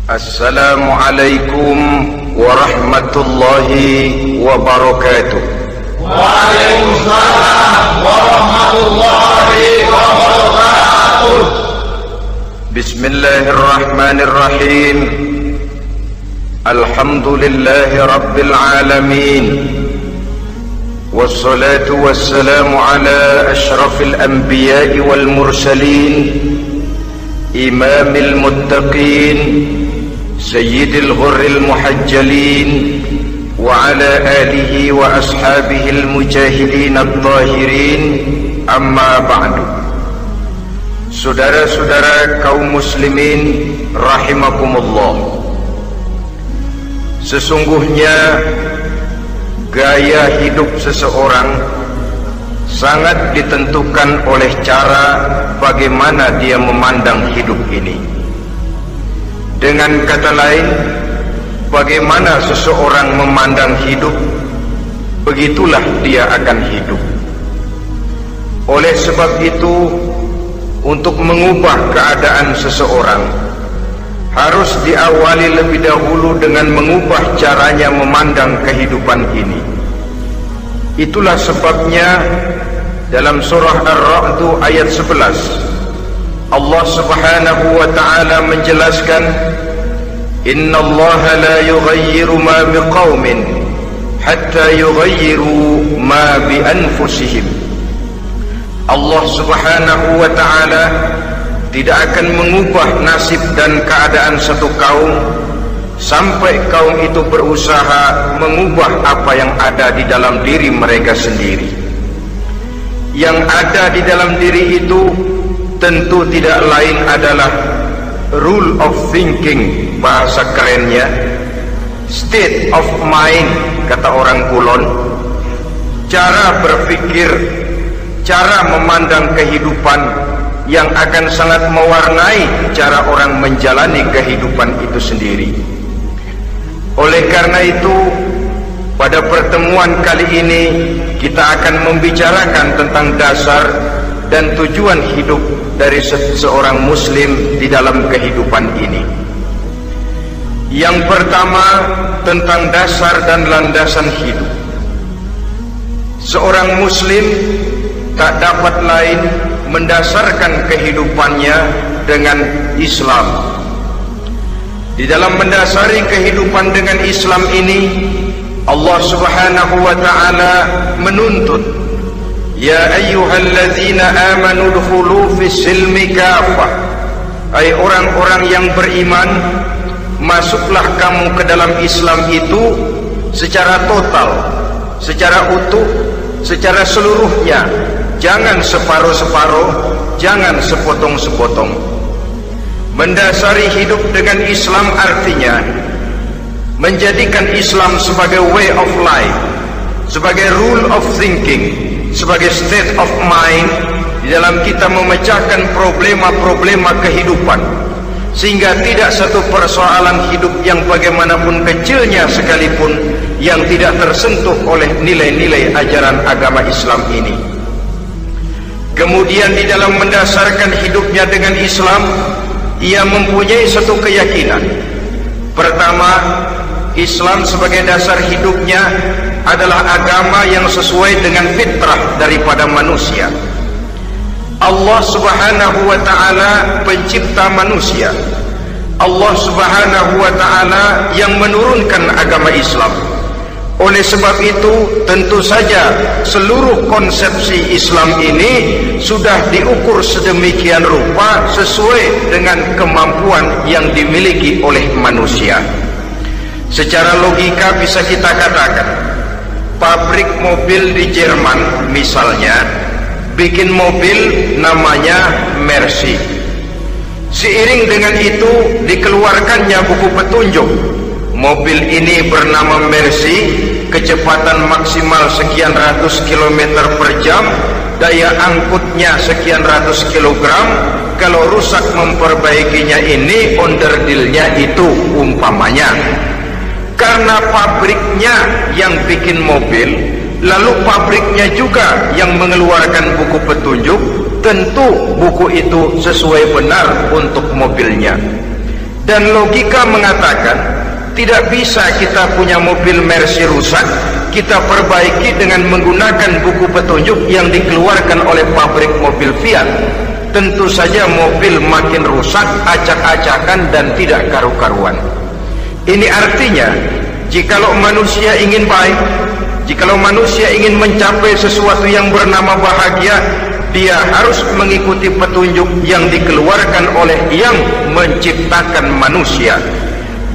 Assalamualaikum warahmatullahi wabarakatuh. Waalaikumsalam warahmatullahi wabarakatuh. Bismillahirrahmanirrahim. Alhamdulillahi rabbil alamin. Wassalatu wassalamu ala ashrafil anbiya'i wal mursalin, imamil muttaqin, sayyidil ghurril muhajjalin, wa ala alihi wa ashabihil mujahidin at-tahirin, amma ba'du. Saudara-saudara kaum muslimin rahimakumullah, sesungguhnya gaya hidup seseorang sangat ditentukan oleh cara bagaimana dia memandang hidup ini. Dengan kata lain, bagaimana seseorang memandang hidup, begitulah dia akan hidup. Oleh sebab itu, untuk mengubah keadaan seseorang harus diawali lebih dahulu dengan mengubah caranya memandang kehidupan ini. Itulah sebabnya dalam surah Ar-Ra'd ayat 11 Allah Subhanahu wa ta'ala menjelaskan, Innallaha la yughayyiru ma biqaumin hatta yughayyiru ma bi anfusihim. Allah Subhanahu wa ta'ala tidak akan mengubah nasib dan keadaan satu kaum sampai kaum itu berusaha mengubah apa yang ada di dalam diri mereka sendiri. Yang ada di dalam diri itu tentu tidak lain adalah rule of thinking, bahasa kerennya state of mind, kata orang Kulon, cara berpikir, cara memandang kehidupan yang akan sangat mewarnai cara orang menjalani kehidupan itu sendiri. Oleh karena itu, pada pertemuan kali ini kita akan membicarakan tentang dasar dan tujuan hidup dari seorang muslim di dalam kehidupan ini. Yang pertama, tentang dasar dan landasan hidup. Seorang muslim tak dapat lain mendasarkan kehidupannya dengan Islam. Di dalam mendasari kehidupan dengan Islam ini, Allah Subhanahu wa ta'ala menuntut, Ya ayyuhalladzina amanu dkhulu fis silmi kafah. Hai orang-orang yang beriman, masuklah kamu ke dalam Islam itu secara total, secara utuh, secara seluruhnya. Jangan separuh-separuh, jangan sepotong-sepotong. Mendasari hidup dengan Islam artinya menjadikan Islam sebagai way of life, sebagai rule of thinking, sebagai state of mind di dalam kita memecahkan problema-problema kehidupan, sehingga tidak satu persoalan hidup yang bagaimanapun kecilnya sekalipun yang tidak tersentuh oleh nilai-nilai ajaran agama Islam ini. Kemudian di dalam mendasarkan hidupnya dengan Islam, ia mempunyai satu keyakinan. Pertama, Islam sebagai dasar hidupnya adalah agama yang sesuai dengan fitrah daripada manusia. Allah Subhanahu wa ta'ala pencipta manusia. Allah Subhanahu wa ta'ala yang menurunkan agama Islam. Oleh sebab itu, tentu saja seluruh konsepsi Islam ini sudah diukur sedemikian rupa sesuai dengan kemampuan yang dimiliki oleh manusia. Secara logika bisa kita katakan, pabrik mobil di Jerman misalnya bikin mobil namanya Mercy. Seiring dengan itu dikeluarkannya buku petunjuk. Mobil ini bernama Mercy, kecepatan maksimal sekian ratus kilometer per jam, daya angkutnya sekian ratus kilogram. Kalau rusak memperbaikinya ini onderdilnya itu umpamanya. Karena pabriknya yang bikin mobil, lalu pabriknya juga yang mengeluarkan buku petunjuk, tentu buku itu sesuai benar untuk mobilnya. Dan logika mengatakan tidak bisa kita punya mobil Mercy rusak, kita perbaiki dengan menggunakan buku petunjuk yang dikeluarkan oleh pabrik mobil Fiat. Tentu saja mobil makin rusak, acak-acakan dan tidak karu-karuan. Ini artinya, jikalau manusia ingin baik, jikalau manusia ingin mencapai sesuatu yang bernama bahagia, dia harus mengikuti petunjuk yang dikeluarkan oleh yang menciptakan manusia.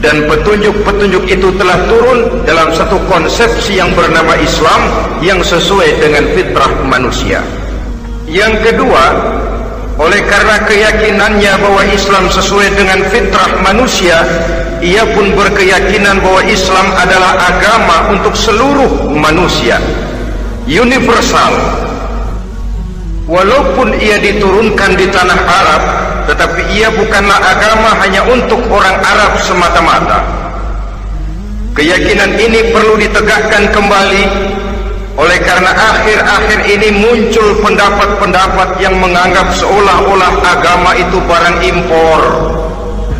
Dan petunjuk-petunjuk itu telah turun dalam satu konsepsi yang bernama Islam yang sesuai dengan fitrah manusia. Yang kedua, oleh karena keyakinannya bahwa Islam sesuai dengan fitrah manusia, ia pun berkeyakinan bahwa Islam adalah agama untuk seluruh manusia, universal. Walaupun ia diturunkan di tanah Arab, tetapi ia bukanlah agama hanya untuk orang Arab semata-mata. Keyakinan ini perlu ditegakkan kembali, oleh karena akhir-akhir ini muncul pendapat-pendapat yang menganggap seolah-olah agama itu barang impor.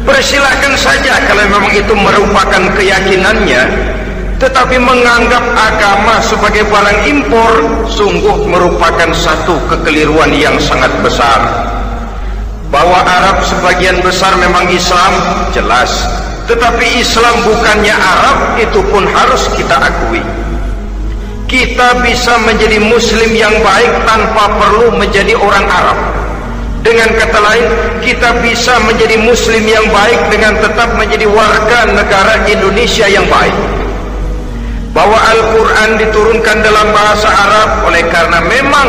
Persilahkan saja kalau memang itu merupakan keyakinannya, tetapi menganggap agama sebagai barang impor sungguh merupakan satu kekeliruan yang sangat besar. Bahwa Arab sebagian besar memang Islam, jelas, tetapi Islam bukannya Arab, itu pun harus kita akui. Kita bisa menjadi muslim yang baik tanpa perlu menjadi orang Arab. Dengan kata lain, kita bisa menjadi muslim yang baik dengan tetap menjadi warga negara Indonesia yang baik. Bahwa Al-Quran diturunkan dalam bahasa Arab oleh karena memang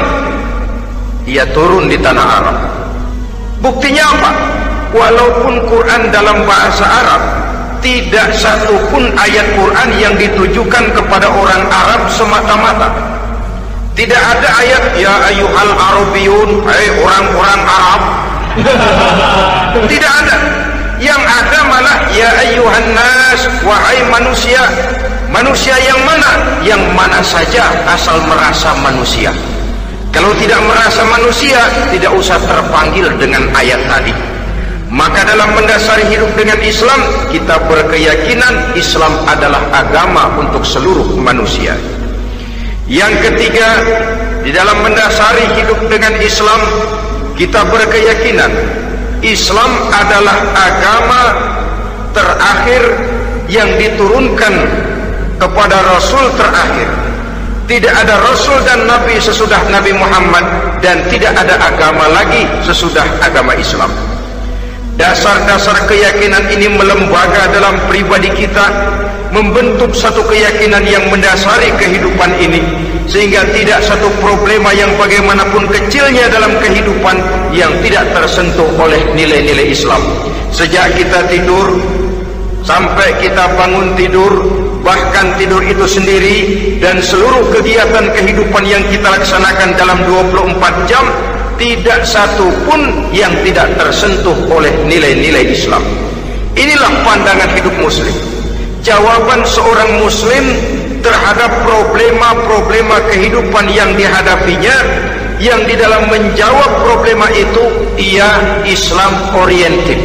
ia turun di tanah Arab. Buktinya apa? Walaupun Quran dalam bahasa Arab, tidak satu pun ayat Quran yang ditujukan kepada orang Arab semata-mata. Tidak ada ayat ya ayyuhal arabiyun, hai orang-orang Arab. Tidak ada. Yang ada malah ya ayyuhan nas, wahai manusia. Manusia yang mana? Yang mana saja asal merasa manusia. Kalau tidak merasa manusia, tidak usah terpanggil dengan ayat tadi. Maka dalam mendasari hidup dengan Islam, kita berkeyakinan Islam adalah agama untuk seluruh manusia. Yang ketiga, di dalam mendasari hidup dengan Islam, kita berkeyakinan Islam adalah agama terakhir yang diturunkan kepada Rasul terakhir. Tidak ada Rasul dan Nabi sesudah Nabi Muhammad, dan tidak ada agama lagi sesudah agama Islam. Dasar-dasar keyakinan ini melembaga dalam pribadi kita, membentuk satu keyakinan yang mendasari kehidupan ini, sehingga tidak satu problema yang bagaimanapun kecilnya dalam kehidupan yang tidak tersentuh oleh nilai-nilai Islam. Sejak kita tidur sampai kita bangun tidur, bahkan tidur itu sendiri, dan seluruh kegiatan kehidupan yang kita laksanakan dalam 24 jam, tidak satu pun yang tidak tersentuh oleh nilai-nilai Islam. Inilah pandangan hidup muslim. Jawaban seorang muslim terhadap problema-problema kehidupan yang dihadapinya, yang di dalam menjawab problema itu ia Islam oriented,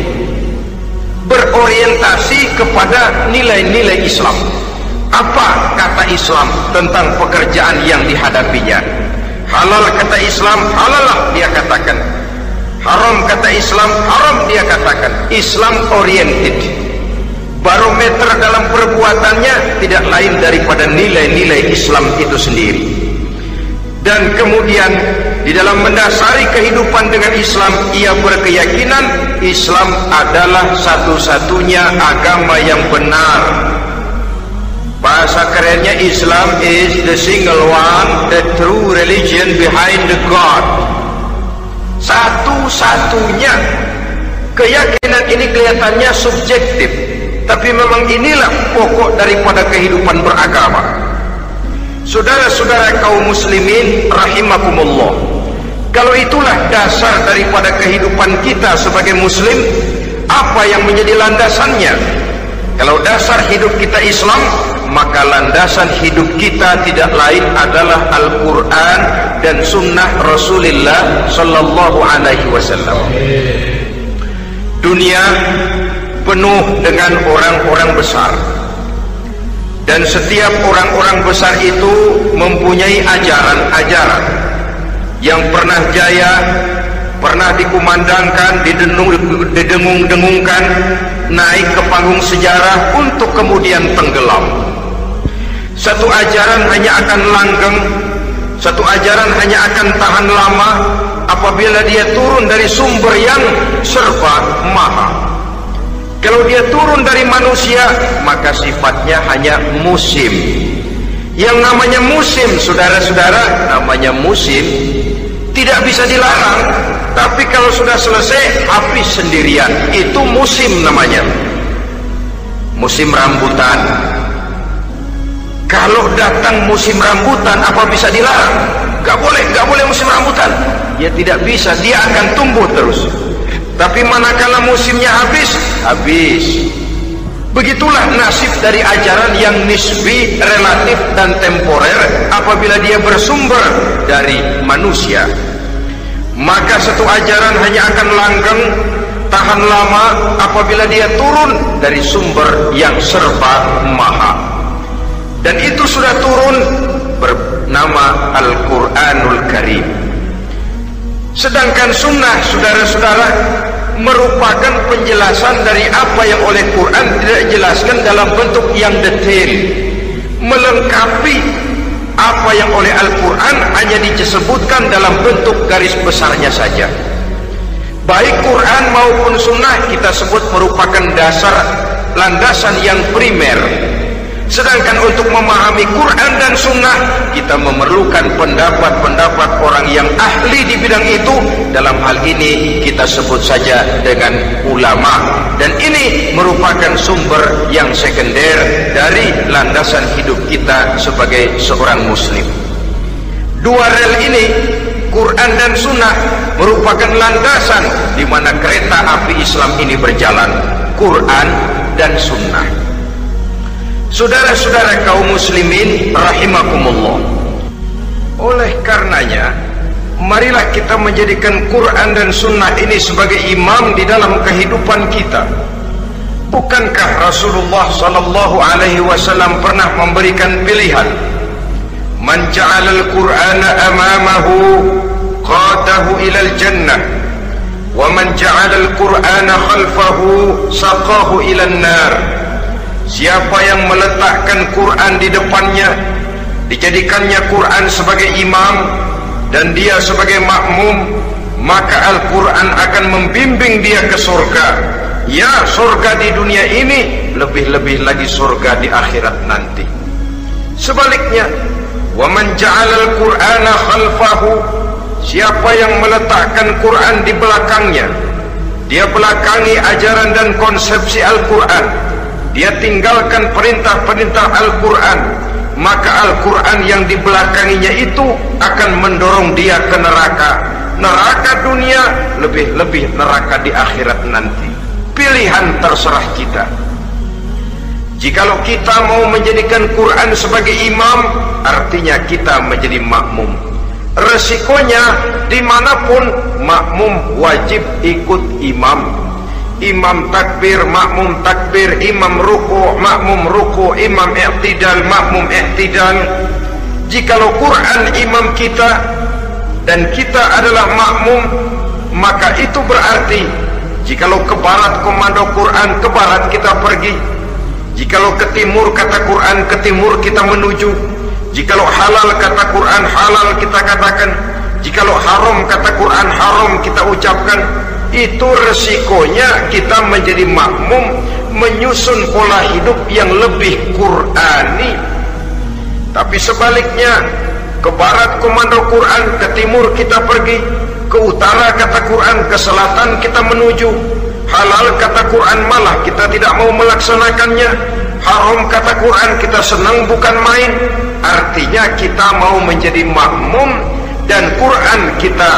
berorientasi kepada nilai-nilai Islam. Apa kata Islam tentang pekerjaan yang dihadapinya? Halal kata Islam, halalah dia katakan. Haram kata Islam, haram dia katakan. Islam oriented. Barometer dalam perbuatannya tidak lain daripada nilai-nilai Islam itu sendiri. Dan kemudian di dalam mendasari kehidupan dengan Islam, ia berkeyakinan Islam adalah satu-satunya agama yang benar. Bahasa kerennya, Islam is the single one, the true religion behind the God. Satu-satunya. Keyakinan ini kelihatannya subjektif, tapi memang inilah pokok daripada kehidupan beragama. Saudara-saudara kaum muslimin rahimakumullah, kalau itulah dasar daripada kehidupan kita sebagai muslim, apa yang menjadi landasannya? Kalau dasar hidup kita Islam, maka landasan hidup kita tidak lain adalah Al-Quran dan Sunnah Rasulullah Sallallahu Alaihi Wasallam. Dunia penuh dengan orang-orang besar. Dan setiap orang-orang besar itu mempunyai ajaran-ajaran yang pernah jaya, pernah dikumandangkan, didengung-dengungkan, naik ke panggung sejarah untuk kemudian tenggelam. Satu ajaran hanya akan langgeng, satu ajaran hanya akan tahan lama apabila dia turun dari sumber yang serba maha. Kalau dia turun dari manusia, maka sifatnya hanya musim. Yang namanya musim, saudara-saudara, namanya musim tidak bisa dilarang. Tapi kalau sudah selesai, habis sendirian. Itu musim namanya. Musim rambutan. Kalau datang musim rambutan, apa bisa dilarang? Gak boleh musim rambutan. Ya tidak bisa, dia akan tumbuh terus. Tapi manakala musimnya habis, habis. Begitulah nasib dari ajaran yang nisbi, relatif dan temporer apabila dia bersumber dari manusia. Maka satu ajaran hanya akan langgeng, tahan lama apabila dia turun dari sumber yang serba maha. Dan itu sudah turun bernama Al-Quranul Karim. Sedangkan sunnah, saudara-saudara, merupakan penjelasan dari apa yang oleh Quran tidak dijelaskan dalam bentuk yang detail, melengkapi apa yang oleh Al-Quran hanya disebutkan dalam bentuk garis besarnya saja. Baik Quran maupun sunnah kita sebut merupakan dasar, landasan yang primer. Sedangkan untuk memahami Quran dan sunnah, kita memerlukan pendapat-pendapat orang yang ahli di bidang itu. Dalam hal ini kita sebut saja dengan ulama. Dan ini merupakan sumber yang sekunder dari landasan hidup kita sebagai seorang muslim. Dua rel ini, Quran dan sunnah, merupakan landasan di mana kereta api Islam ini berjalan. Quran dan sunnah. Saudara-saudara kaum muslimin rahimakumullah, oleh karenanya marilah kita menjadikan Quran dan sunnah ini sebagai imam di dalam kehidupan kita. Bukankah Rasulullah sallallahu alaihi wasallam pernah memberikan pilihan, man ja'ala al-Qur'ana amamahu qadahu ilal jannah wa man ja'ala al-Qur'ana khalfahu saqahu ilan nar. Siapa yang meletakkan Quran di depannya, dijadikannya Quran sebagai imam dan dia sebagai makmum, maka Al-Quran akan membimbing dia ke surga. Ya, surga di dunia ini, lebih-lebih lagi surga di akhirat nanti. Sebaliknya, wa man ja'ala al-Qur'ana khalfahu, siapa yang meletakkan Quran di belakangnya, dia belakangi ajaran dan konsepsi Al-Quran, dia tinggalkan perintah-perintah Al-Quran, maka Al-Quran yang di belakanginya itu akan mendorong dia ke neraka. Neraka dunia, lebih-lebih neraka di akhirat nanti. Pilihan terserah kita. Jikalau kita mau menjadikan Quran sebagai imam, artinya kita menjadi makmum. Resikonya dimanapun, makmum wajib ikut imam. Imam takbir, makmum takbir, imam ruku, makmum ruku, imam i'tidal, makmum i'tidal. Jikalau Quran imam kita dan kita adalah makmum, maka itu berarti jikalau ke barat komando Quran, ke barat kita pergi. Jikalau ke timur kata Quran, ke timur kita menuju. Jikalau halal kata Quran, halal kita katakan. Jikalau haram kata Quran, haram kita ucapkan. Itu resikonya kita menjadi makmum, menyusun pola hidup yang lebih Qurani. Tapi sebaliknya, ke barat komando Quran, ke timur kita pergi, ke utara kata Quran, ke selatan kita menuju. Halal kata Quran malah kita tidak mau melaksanakannya. Haram kata Quran kita senang bukan main. Artinya kita mau menjadi makmum dan Quran kita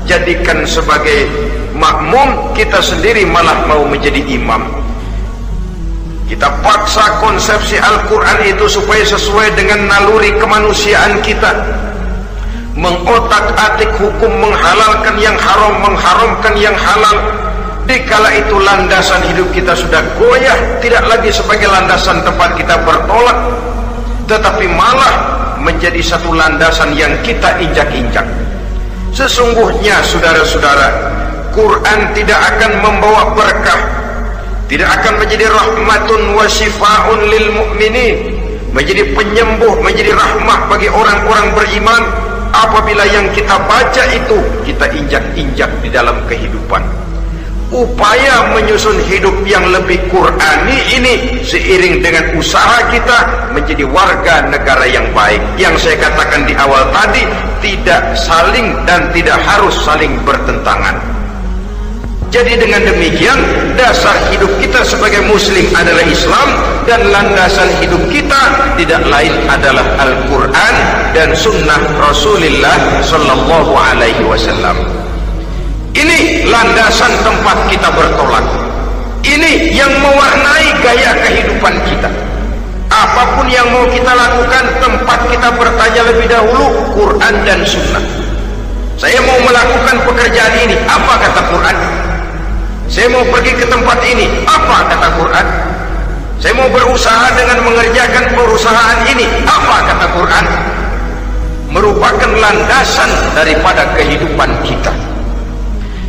jadikan sebagai makmum, kita sendiri malah mau menjadi imam. Kita paksa konsepsi Al-Quran itu supaya sesuai dengan naluri kemanusiaan kita, mengotak-atik hukum, menghalalkan yang haram, mengharamkan yang halal. Dikala itu landasan hidup kita sudah goyah, tidak lagi sebagai landasan tempat kita bertolak, tetapi malah menjadi satu landasan yang kita injak-injak. Sesungguhnya saudara-saudara, Quran tidak akan membawa berkah, tidak akan menjadi rahmatun wa syifaun lil mu'minin, menjadi penyembuh, menjadi rahmah bagi orang-orang beriman apabila yang kita baca itu kita injak-injak di dalam kehidupan. Upaya menyusun hidup yang lebih Qurani ini seiring dengan usaha kita menjadi warga negara yang baik, yang saya katakan di awal tadi, tidak saling dan tidak harus saling bertentangan. Jadi dengan demikian dasar hidup kita sebagai muslim adalah Islam, dan landasan hidup kita tidak lain adalah Al-Quran dan sunnah Rasulullah sallallahu alaihi wasallam. Ini landasan tempat kita bertolak. Ini yang mewarnai gaya kehidupan kita. Apapun yang mau kita lakukan, tempat kita bertanya lebih dahulu Quran dan sunnah. Saya mau melakukan pekerjaan ini, apa kata Quran? Saya mau pergi ke tempat ini, apa kata Quran? Saya mau berusaha dengan mengerjakan perusahaan ini, apa kata Quran? Merupakan landasan daripada kehidupan kita.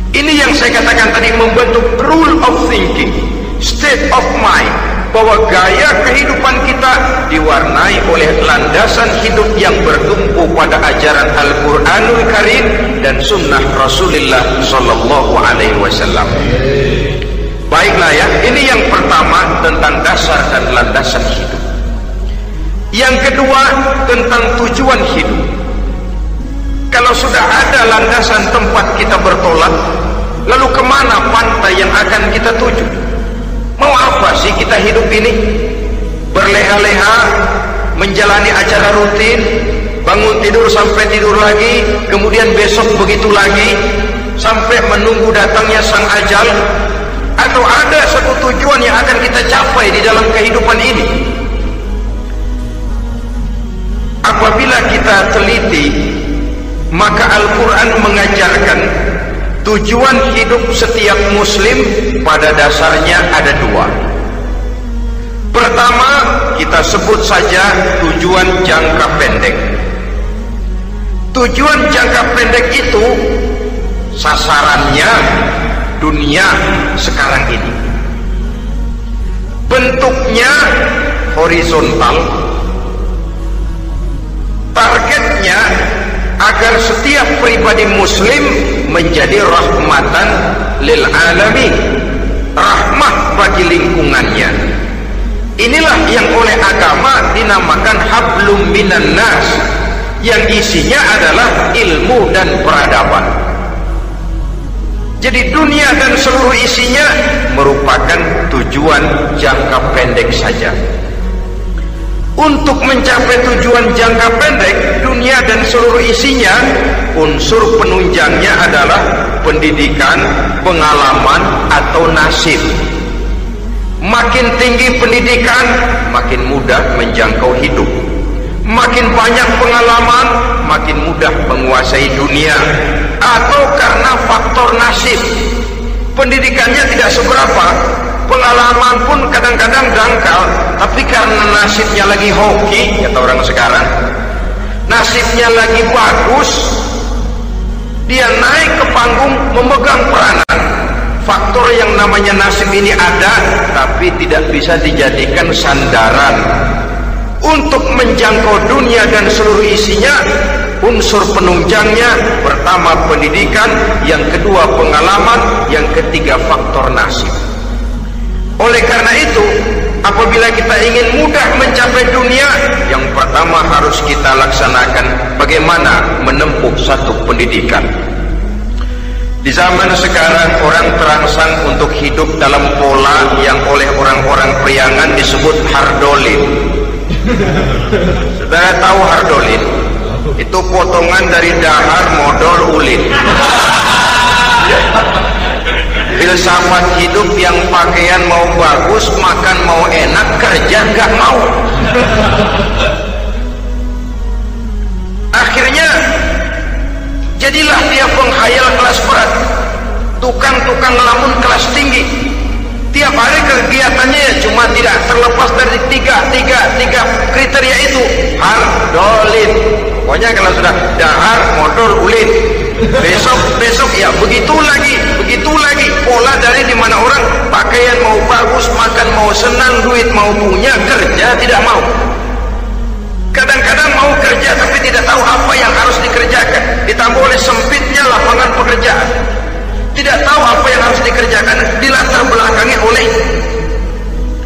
Ini yang saya katakan tadi, membentuk rule of thinking, state of mind, bahwa gaya kehidupan kita diwarnai oleh landasan hidup yang bertumpu pada ajaran Al-Quranul Karim dan sunnah Rasulullah sallallahu alaihi wasallam. Baiklah ya, ini yang pertama tentang dasar dan landasan hidup. Yang kedua tentang tujuan hidup. Kalau sudah ada landasan tempat kita bertolak, lalu kemana pantai yang akan kita tuju? Mau apa sih kita hidup ini? Berleha-leha, menjalani acara rutin, bangun tidur sampai tidur lagi, kemudian besok begitu lagi, sampai menunggu datangnya sang ajal? Atau ada satu tujuan yang akan kita capai di dalam kehidupan ini? Apabila kita teliti, maka Al-Quran mengajarkan tujuan hidup setiap muslim pada dasarnya ada dua. Pertama, kita sebut saja tujuan jangka pendek. Tujuan jangka pendek itu sasarannya dunia sekarang ini. Bentuknya horizontal, targetnya agar setiap pribadi muslim menjadi rahmatan lil alamin, rahmat bagi lingkungannya. Inilah yang oleh agama dinamakan hablum minan nas, yang isinya adalah ilmu dan peradaban. Jadi dunia dan seluruh isinya merupakan tujuan jangka pendek saja. Untuk mencapai tujuan jangka pendek, dunia dan seluruh isinya, unsur penunjangnya adalah pendidikan, pengalaman, atau nasib. Makin tinggi pendidikan, makin mudah menjangkau hidup. Makin banyak pengalaman, makin mudah menguasai dunia. Atau karena faktor nasib, pendidikannya tidak seberapa, pengalaman pun kadang-kadang dangkal, tapi karena nasibnya lagi hoki, kata orang sekarang, nasibnya lagi bagus, dia naik ke panggung memegang peranan. Faktor yang namanya nasib ini ada, tapi tidak bisa dijadikan sandaran untuk menjangkau dunia dan seluruh isinya. Unsur penunjangnya pertama pendidikan, yang kedua pengalaman, yang ketiga faktor nasib. Oleh karena itu, apabila kita ingin mudah mencapai dunia, yang pertama harus kita laksanakan bagaimana menempuh satu pendidikan. Di zaman sekarang orang terangsang untuk hidup dalam pola yang oleh orang-orang priangan disebut hardolin. Saudara tahu hardolin? Itu potongan dari dahar modal ulin. Filsafat hidup yang pakaian mau bagus, makan mau enak, kerja nggak mau. Akhirnya jadilah dia penghayal kelas berat. tukang-tukang ngelamun kelas tinggi. Tiap hari kegiatannya ya cuma tidak terlepas dari tiga kriteria itu. Hardolin, pokoknya kalau sudah dahar motor ulin, besok ya begitu lagi pola dari dimana orang pakaian mau bagus, makan mau senang, duit mau punya, kerja tidak mau. Kadang-kadang mau kerja tapi tidak tahu apa yang harus dikerjakan, ditambah oleh sempitnya lapangan pekerjaan. Tidak tahu apa yang harus dikerjakan, dilatar belakangi oleh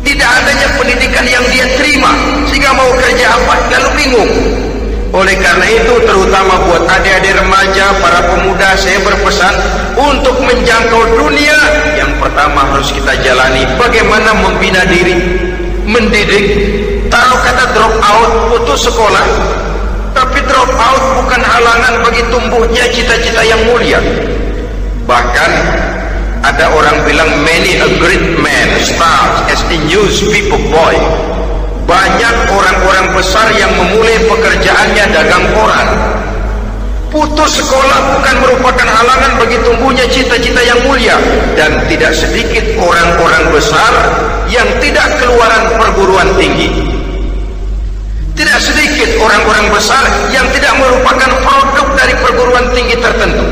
tidak adanya pendidikan yang dia terima, sehingga mau kerja apa lalu bingung. Oleh karena itu, terutama buat adik-adik remaja, para pemuda, saya berpesan untuk menjangkau dunia, yang pertama harus kita jalani bagaimana membina diri, mendidik. Taruh kata drop out, putus sekolah, tapi drop out bukan halangan bagi tumbuhnya cita-cita yang mulia. Bahkan ada orang bilang many a great man starts as a newspaper boy. Banyak orang-orang besar yang memulai pekerjaannya dagang koran. Putus sekolah bukan merupakan halangan bagi tumbuhnya cita-cita yang mulia. Dan tidak sedikit orang-orang besar yang tidak keluaran perguruan tinggi. Tidak sedikit orang-orang besar yang tidak merupakan produk dari perguruan tinggi tertentu,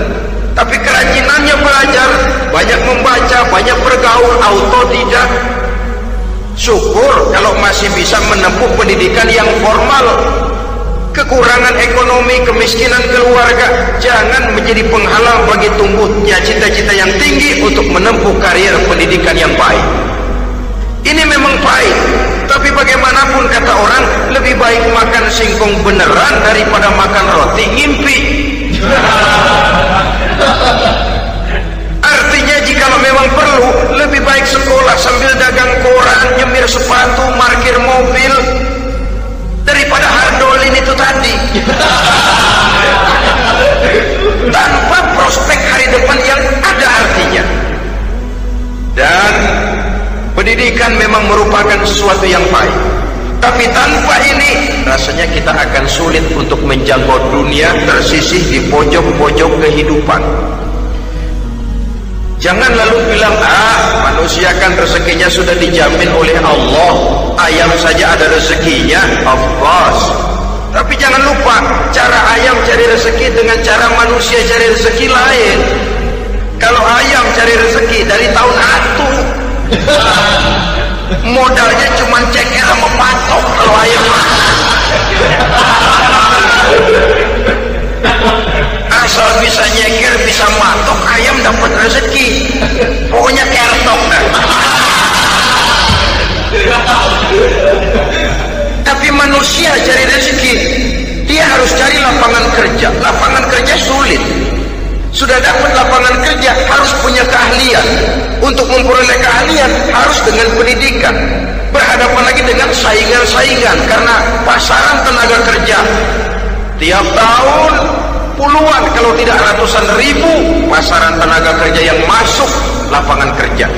tapi kerajinannya belajar, banyak membaca, banyak bergaul, autodidak. Syukur kalau masih bisa menempuh pendidikan yang formal. Kekurangan ekonomi, kemiskinan keluarga jangan menjadi penghalang bagi tumbuhnya cita-cita yang tinggi untuk menempuh karier pendidikan yang baik. Ini memang baik, tapi bagaimanapun kata orang, lebih baik makan singkong beneran daripada makan roti ngimpi. Artinya jikalau memang perlu, lebih baik sekolah sambil dagang koran, nyemir sepatu, parkir mobil, daripada hardolin itu tadi. Tanpa prospek hari depan yang ada artinya. Dan pendidikan memang merupakan sesuatu yang baik, tapi tanpa ini rasanya kita akan sulit untuk menjangkau dunia, tersisih di pojok-pojok kehidupan. Jangan lalu bilang, manusia kan rezekinya sudah dijamin oleh Allah, ayam saja ada rezekinya. Of course. Tapi jangan lupa, cara ayam cari rezeki dengan cara manusia cari rezeki lain. Kalau ayam cari rezeki dari tahun atu, modalnya cuma ceker sama patok. Kalau ayam asal bisa nyeker, bisa matok, ayam dapat rezeki. Pokoknya kertok dah. Tapi manusia cari rezeki, dia harus cari lapangan kerja. Lapangan kerja sulit. Sudah dapat lapangan kerja, harus punya keahlian. Untuk memperoleh keahlian harus dengan pendidikan. Berhadapan lagi dengan saingan-saingan, karena pasaran tenaga kerja tiap tahun puluhan kalau tidak ratusan ribu pasaran tenaga kerja yang masuk lapangan kerja.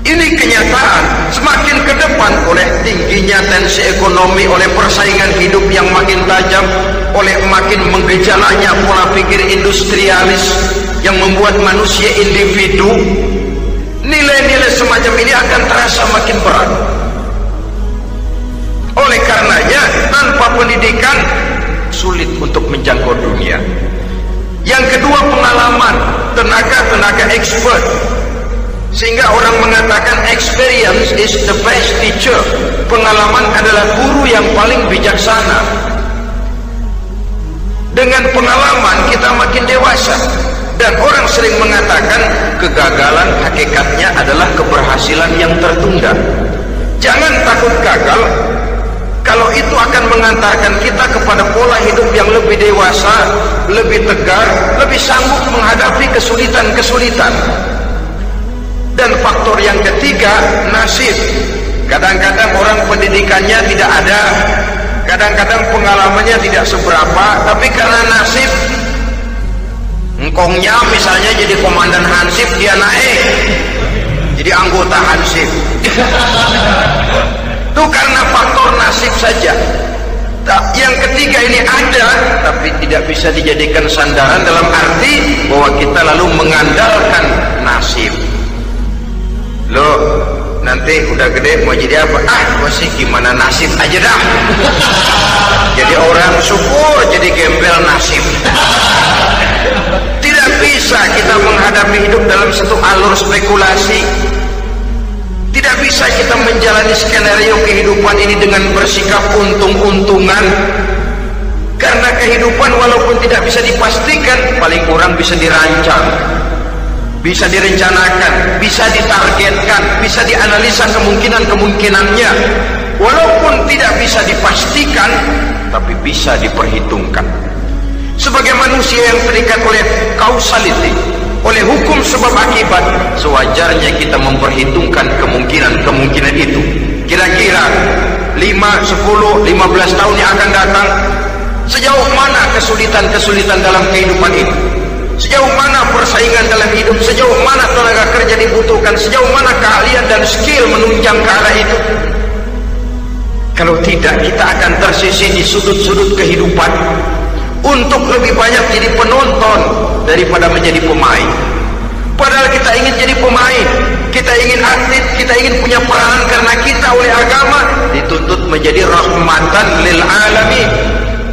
Ini kenyataan. Semakin ke depan, oleh tingginya tensi ekonomi, oleh persaingan hidup yang makin tajam, oleh makin menggejalanya pola pikir industrialis yang membuat manusia individu, nilai-nilai semacam ini akan terasa makin berat. Oleh karenanya, tanpa pendidikan sulit untuk menjangkau dunia. Yang kedua, pengalaman, tenaga expert. Sehingga orang mengatakan experience is the best teacher. Pengalaman adalah guru yang paling bijaksana. Dengan pengalaman kita makin dewasa. Dan orang sering mengatakan kegagalan hakikatnya adalah keberhasilan yang tertunda. Jangan takut gagal, kalau itu akan mengantarkan kita kepada pola hidup yang lebih dewasa, lebih tegar, lebih sanggup menghadapi kesulitan-kesulitan. Dan faktor yang ketiga, nasib. Kadang-kadang orang pendidikannya tidak ada, kadang-kadang pengalamannya tidak seberapa, tapi karena nasib, engkongnya misalnya jadi komandan Hansip, dia naik jadi anggota Hansip. Itu karena faktor nasib saja. Yang ketiga ini ada, tapi tidak bisa dijadikan sandaran dalam arti bahwa kita lalu mengandalkan nasib. Loh, nanti udah gede mau jadi apa? Gua sih gimana nasib aja dah. Jadi orang syukur, jadi gembel nasib. Tidak bisa kita menghadapi hidup dalam satu alur spekulasi. Tidak bisa kita menjalani skenario kehidupan ini dengan bersikap untung-untungan. Karena kehidupan walaupun tidak bisa dipastikan, paling kurang bisa dirancang, bisa direncanakan, bisa ditargetkan, bisa dianalisa kemungkinan-kemungkinannya. Walaupun tidak bisa dipastikan, tapi bisa diperhitungkan. Sebagai manusia yang terikat oleh causality, oleh hukum sebab akibat, sewajarnya kita memperhitungkan kemungkinan-kemungkinan itu. Kira-kira 5, 10, 15 tahun yang akan datang, sejauh mana kesulitan-kesulitan dalam kehidupan itu, sejauh mana persaingan dalam hidup, sejauh mana tenaga kerja dibutuhkan, sejauh mana keahlian dan skill menunjang ke arah itu. Kalau tidak, kita akan tersisih di sudut-sudut kehidupan untuk lebih banyak jadi penonton daripada menjadi pemain. Padahal kita ingin jadi pemain, kita ingin atlet, kita ingin punya peranan, karena kita oleh agama dituntut menjadi rahmatan lil alamin,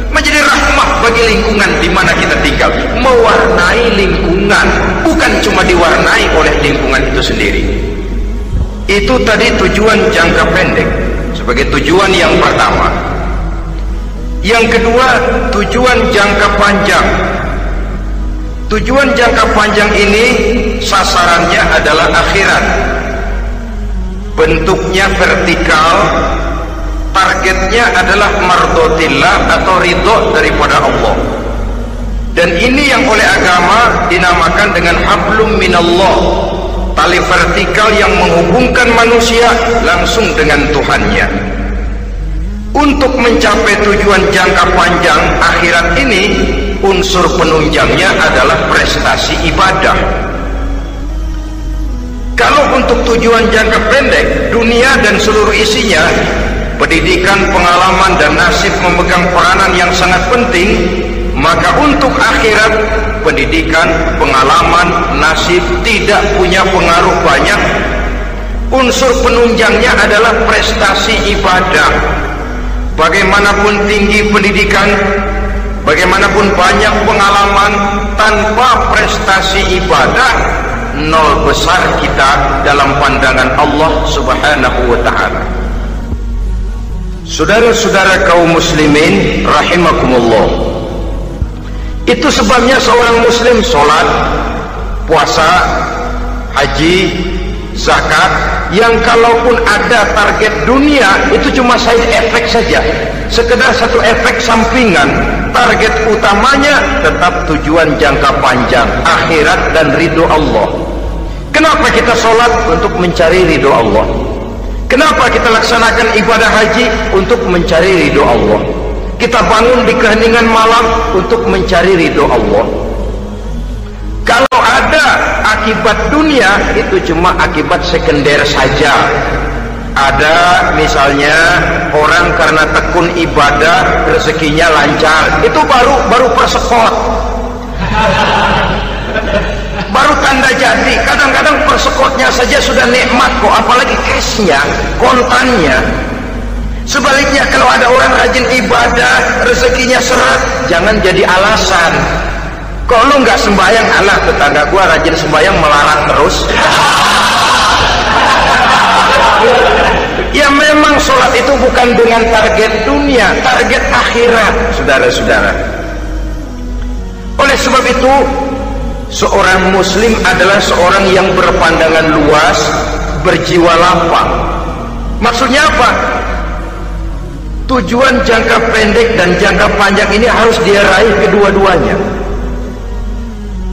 menjadi rahmah bagi lingkungan di mana kita tinggal, mewarnai lingkungan, bukan cuma diwarnai oleh lingkungan itu sendiri. Itu tadi tujuan jangka pendek sebagai tujuan yang pertama. Yang kedua, tujuan jangka panjang. Tujuan jangka panjang ini sasarannya adalah akhirat. Bentuknya vertikal, targetnya adalah mardotillah atau ridho daripada Allah. Dan ini yang oleh agama dinamakan dengan hablum minallah, tali vertikal yang menghubungkan manusia langsung dengan Tuhannya. Untuk mencapai tujuan jangka panjang akhirat ini, unsur penunjangnya adalah prestasi ibadah. Kalau untuk tujuan jangka pendek, dunia dan seluruh isinya, pendidikan, pengalaman, dan nasib memegang peranan yang sangat penting, maka untuk akhirat, pendidikan, pengalaman, nasib tidak punya pengaruh banyak. Unsur penunjangnya adalah prestasi ibadah. Bagaimanapun tinggi pendidikan, bagaimanapun banyak pengalaman, tanpa prestasi ibadah, nol besar kita dalam pandangan Allah Subhanahu wa ta'ala. Saudara-saudara kaum muslimin rahimakumullah, itu sebabnya seorang muslim sholat, puasa, haji, zakat, yang kalaupun ada target dunia itu cuma side effect saja, sekedar satu efek sampingan. Target utamanya tetap tujuan jangka panjang, akhirat dan ridho Allah. Kenapa kita sholat? Untuk mencari ridho Allah. Kenapa kita laksanakan ibadah haji? Untuk mencari ridho Allah. Kita bangun di keheningan malam untuk mencari ridho Allah. Kalau ada akibat dunia, itu cuma akibat sekunder saja. Ada misalnya orang karena tekun ibadah rezekinya lancar, itu baru persekot, baru tanda jadi. Kadang-kadang persekotnya saja sudah nikmat kok, apalagi cashnya, kontannya. Sebaliknya kalau ada orang rajin ibadah, rezekinya seret, jangan jadi alasan. Kok lu nggak sembahyang? Alah, tetangga gua rajin sembahyang melarat terus. Ya memang sholat itu bukan dengan target dunia, target akhirat, saudara-saudara. Oleh sebab itu, seorang muslim adalah seorang yang berpandangan luas, berjiwa lapang. Maksudnya apa? Tujuan jangka pendek dan jangka panjang ini harus dia raih kedua-duanya.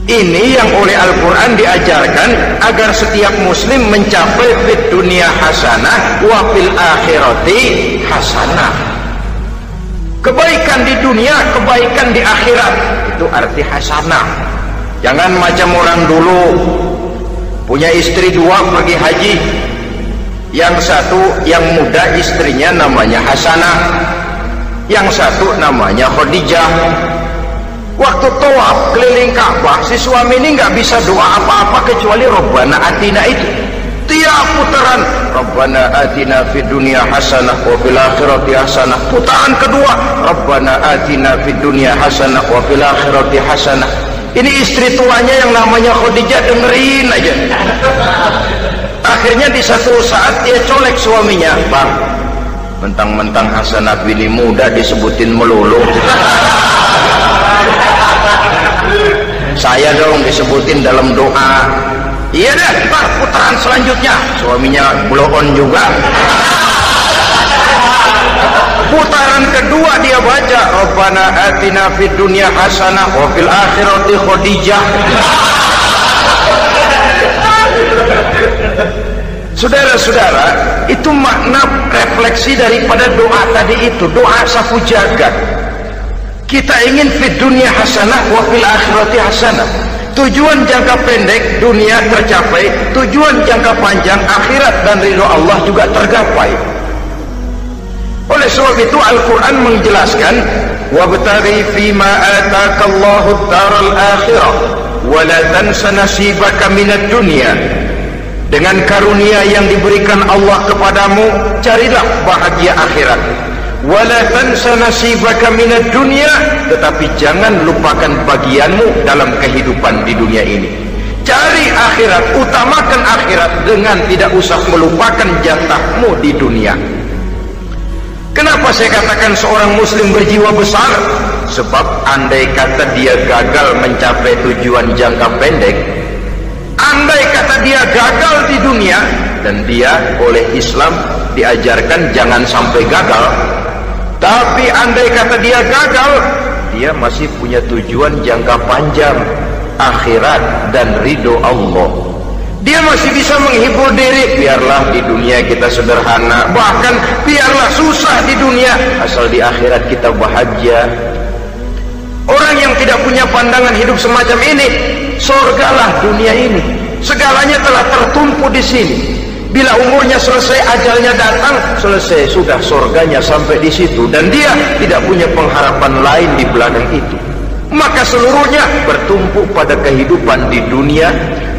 Ini yang oleh Al-Quran diajarkan agar setiap muslim mencapai fid dunia hasanah wa fil akhirati hasanah. Kebaikan di dunia, kebaikan di akhirat, itu arti hasanah. Jangan macam orang dulu punya istri dua pergi haji, yang satu yang muda istrinya namanya Hasanah, yang satu namanya Khadijah. Waktu tawaf keliling Ka'bah, si suami ini nggak bisa doa apa-apa kecuali Rabbana Atina itu. Tiap putaran Rabbana Atina fid dunya hasanah wa fil akhirati hasanah. Putaran kedua Rabbana Atina fid dunya hasanah wa fil akhirati hasanah. Ini istri tuanya yang namanya Khadijah dengerin aja. Akhirnya di satu saat dia colek suaminya, "Bang, mentang-mentang Hasanah bini muda disebutin melulu. Saya dong disebutin dalam doa." "Iya deh, ntar putaran selanjutnya." Suaminya blow on juga. Putaran kedua dia baca Rabbana Atina fid dunya hasanah wa fil akhirati Khadijah. Saudara-saudara, itu makna refleksi daripada doa tadi itu, doa safu jagat. Kita ingin fid dunya hasanah wa fil akhirati hasanah. Tujuan jangka pendek dunia tercapai, tujuan jangka panjang akhirat dan ridho Allah juga tergapai. Oleh sebab itu Al-Quran menjelaskan, wabtaghi fima atakallahu ad-daral akhirah wa la tansa nasibaka minad dunya. Dengan karunia yang diberikan Allah kepadamu, carilah bahagia akhirat. Wa la tansa nasibaka minad dunya, tetapi jangan lupakan bagianmu dalam kehidupan di dunia ini. Cari akhirat, utamakan akhirat dengan tidak usah melupakan jatahmu di dunia. Kenapa saya katakan seorang muslim berjiwa besar? Sebab andai kata dia gagal mencapai tujuan jangka pendek, andai kata dia gagal di dunia, dan dia oleh Islam diajarkan jangan sampai gagal, tapi andai kata dia gagal, dia masih punya tujuan jangka panjang, akhirat dan ridho Allah. Dia masih bisa menghibur diri, biarlah di dunia kita sederhana, bahkan biarlah susah di dunia, asal di akhirat kita bahagia. Orang yang tidak punya pandangan hidup semacam ini, surgalah dunia ini, segalanya telah tertumpu di sini. Bila umurnya selesai, ajalnya datang, selesai sudah surganya sampai di situ, dan dia tidak punya pengharapan lain di belakang itu. Maka seluruhnya bertumpu pada kehidupan di dunia.